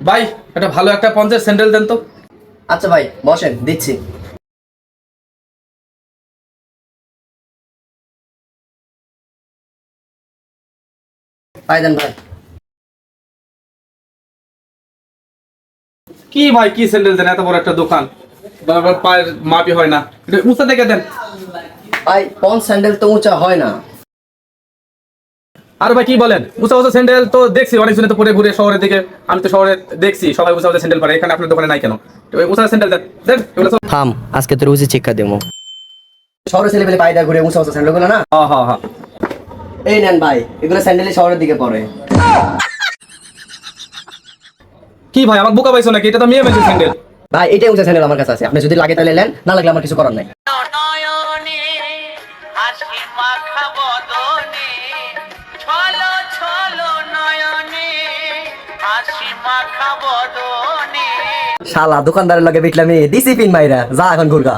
ভাই একটা ভালো একটা পঞ্চের স্যান্ডেল দেন তো। আচ্ছা ভাই বসেন, দিচ্ছি। ভাই দেন ভাই। কি ভাই কি স্যান্ডেল দেন, এত বড় একটা দোকান, বারবার পায়ের মাপই হয় না, এটা উঁচা দেখে দেন। ভাই পঞ্চ স্যান্ডেল তো উঁচা হয় না। আর ভাই কি বলেন, উঁচা উঁচা স্যান্ডেল তো দেখছি অনেক জনে তো পরে ঘুরে শহরের দিকে, আমি তো শহরে দেখছি সবাই উঁচা উঁচা স্যান্ডেল পরে, এখানে আপনার দোকানে নাই কেন? তো ওই উঁচা স্যান্ডেল দেন দেন এগুলো সব। থাম, আজকে তোর উচিত শিক্ষা দেবো। শহরে ছেলে পেলে পায়দা ঘুরে উঁচা উঁচা স্যান্ডেল গুলো না। হ্যাঁ হ্যাঁ হ্যাঁ। এই নেন ভাই, এগুলো স্যান্ডেলই শহরের দিকে পড়ে। কি ভাই আমার বোকা পাইছো নাকি? এটা তো মেয়ে মেয়েছে স্যান্ডেল। ভাই এটাই উঁচা স্যান্ডেল আমার কাছে আছে, আপনি যদি লাগে তাহলে নেন, না লাগলে আমার কিছু করার নাই। নয়নে হাসি মাখা বদনে ছলো ছলো নয়নে হাসি মাখা বদনে। শালা দোকানদারের লগে বিটলামি ডিসিপ্লিন মাইরা যা এখন ঘুরগা।